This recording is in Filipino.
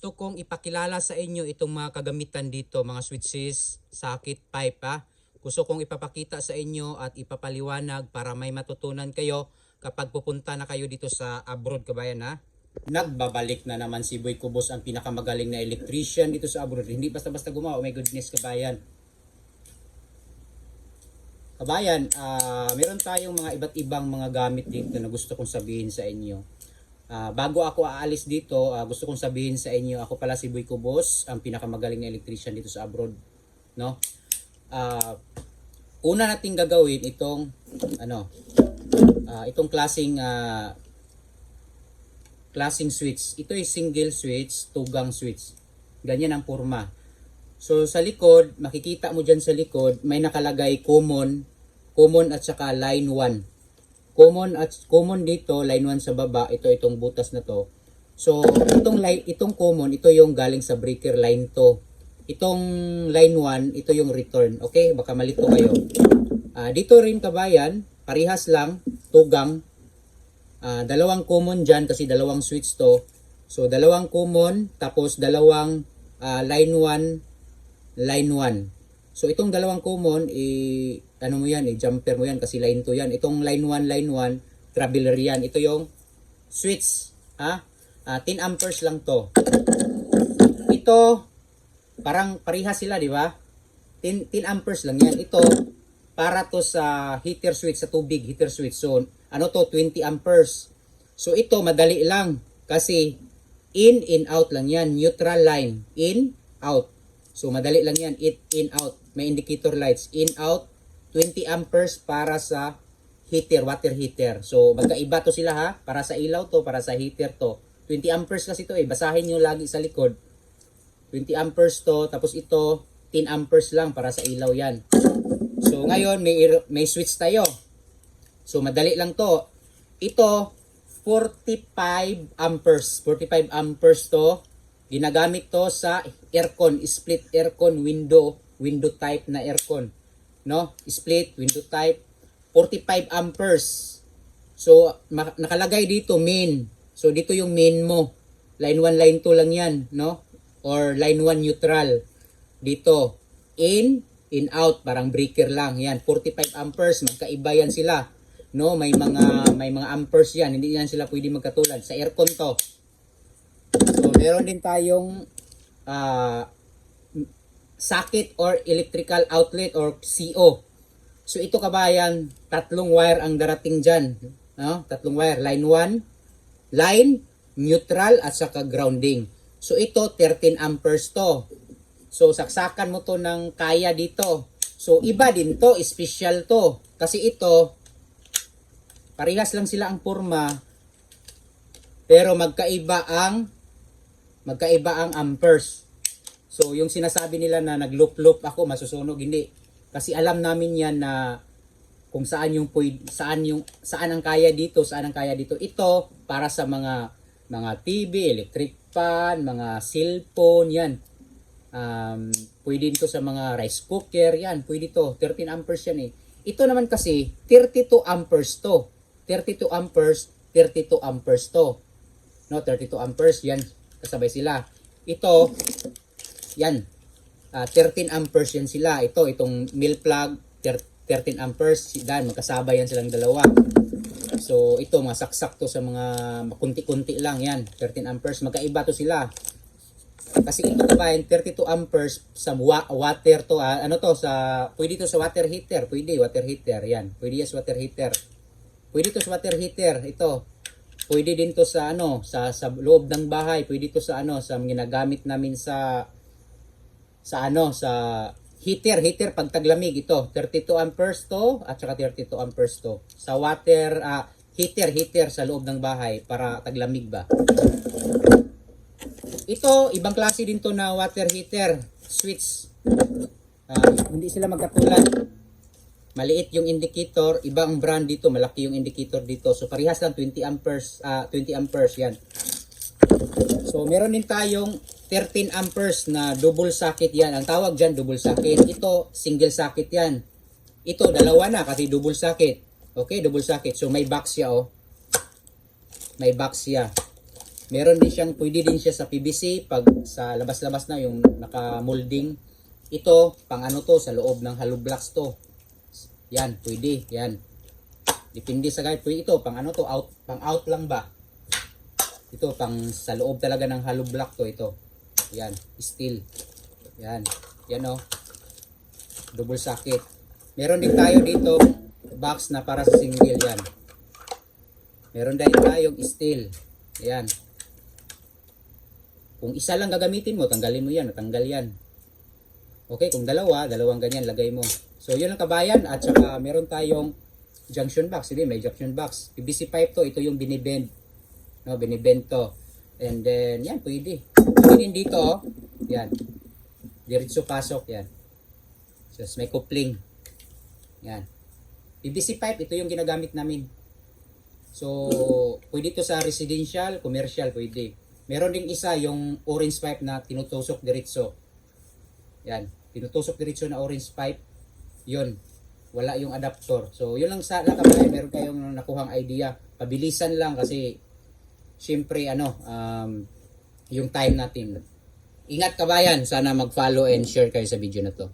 Gusto kong ipakilala sa inyo itong mga kagamitan dito, mga switches, socket, pipe ha. Gusto kong ipapakita sa inyo at ipapaliwanag para may matutunan kayo kapag pupunta na kayo dito sa abroad, kabayan ha. Nagbabalik na naman si Boy Cubos, ang pinakamagaling na electrician dito sa abroad. Hindi basta-basta gumawa, oh my goodness kabayan. Kabayan, meron tayong mga iba't ibang mga gamit dito na gusto kong sabihin sa inyo. Bago ako aalis dito, gusto kong sabihin sa inyo, ako pala si Boy Cubos, ang pinakamagaling na electrician dito sa abroad, no? Una nating gagawin itong itong klaseng switch. Ito ay single switch, tugang switch. Ganyan ang forma. So sa likod, makikita mo diyan sa likod, may nakalagay common at saka line 1. Common dito, line 1 sa baba, itong butas na to. So itong common, ito yung galing sa breaker line 2. Itong line 1, ito yung return. Okay, baka malito kayo. Dito rin kabayan, parihas lang, tugang. Dalawang common dyan kasi dalawang switch to. So dalawang common, tapos dalawang line 1, line 1. So itong dalawang common, ano mo yan, jumper mo yan kasi line 2 yan. Itong line 1, traveler yan. Ito yung switch. 10 amperes lang to. Ito, parang parehas sila, di ba? 10 amperes lang yan. Ito, para to sa heater switch, sa tubig, heater switch. So, ano to, 20 amperes. So ito, madali lang. Kasi, in, out lang yan. Neutral line. In, out. So, madali lang yan. In, out. May indicator lights. In, out. 20 amperes para sa heater, water heater. So, magkaiba to sila ha. Para sa ilaw to, para sa heater to. 20 amperes kasi to Basahin nyo lagi sa likod. 20 amperes to. Tapos ito, 10 amperes lang para sa ilaw yan. So, ngayon, may switch tayo. So, madali lang to. Ito, 45 amperes. 45 amperes to. Ginagamit to sa aircon, split aircon, window type na aircon. No? Split, window type, 45 amperes. So, nakalagay dito main. So, dito yung main mo. Line 1, line 2 lang yan, no? Or line 1 neutral. Dito, in, out, parang breaker lang. Yan, 45 amperes, magkaiba yan sila. No, may mga amperes yan. Hindi yan sila pwede magkatulad. Sa aircon to. So, meron din tayong socket or electrical outlet or CO. So ito kabayan, tatlong wire ang darating dyan. No? Tatlong wire. Line 1, line, neutral, at saka grounding. So ito, 13 amperes to. So saksakan mo to ng kaya dito. So iba din to, special to. Kasi ito, parehas lang sila ang forma, pero magkaiba ang amperes. So, yung sinasabi nila na nag-loop ako, masusunog, hindi. Kasi alam namin yan na kung saan ang kaya dito, Ito para sa mga TV, electric fan, mga cellphone, yan. Pwede dito sa mga rice cooker, yan. Pwede to. 13 amperes yan Ito naman kasi 32 amperes to. 32 amperes to. No, 32 amperes yan. Kasabay sila. Ito yan. 13 amperes yan sila. Itong mill plug, 13 amperes. Dan, magkasabay yan silang dalawa. So, ito, mga saksak to sa mga kunti-kunti lang yan. 13 amperes. Magkaiba to sila. Kasi ito kabayan, 32 amperes sa water to. Pwede to sa water heater. Pwede, water heater. Yan. Pwede yes, water heater. Pwede to sa water heater. Ito. Pwede din to sa sa loob ng bahay. Pwede to sa sa ginagamit namin sa heater pag taglamig. Ito 32 amperes to at saka 32 amperes to sa water heater sa loob ng bahay para taglamig ba. Ito ibang klase din to na water heater switch. Hindi sila magkatulad. Maliit yung indicator, ibang brand dito, malaki yung indicator dito. So parehas lang 20 amperes yan. So meron din tayong 13 amperes na double socket yan. Ang tawag dyan, double socket. Ito, single socket yan. Ito, dalawa na kasi double socket. Okay, double socket. So may box siya May box siya. Meron din siyang, pwede din siya sa PVC pag sa labas-labas na yung naka-molding. Ito, pang ano to, sa loob ng hollow blocks to. Yan, pwede, yan. Depende sa guide. Pwede ito, pang ano to, pang out lang ba? Ito, pang sa loob talaga ng hollow block to, ito. Yan, steel. Yan, yan o. Double socket. Meron din tayo dito, box na para sa single, yan. Meron din tayong steel. Yan. Kung isa lang gagamitin mo, tanggalin mo yan, natanggal yan. Okay, kung dalawang ganyan, lagay mo. So, yun ang kabayan. At saka, meron tayong junction box. Hindi, may junction box. PVC pipe to, ito yung binibend. No, binibend to. And then, yan, pwede. Pwede dito, oh. Yan. Diretso pasok, yan. So, may coupling. Yan. PVC pipe, ito yung ginagamit namin. So, pwede to sa residential, commercial, pwede. Meron ding isa, yung orange pipe na tinutusok diretso. Yan. Tinutusok diretso na orange pipe. Yun. Wala yung adapter. So, yun lang sa kabayan. Meron kayong nakuhang idea. Pabilisan lang kasi syempre, yung time natin. Ingat kabayan. Sana mag-follow and share kayo sa video na to.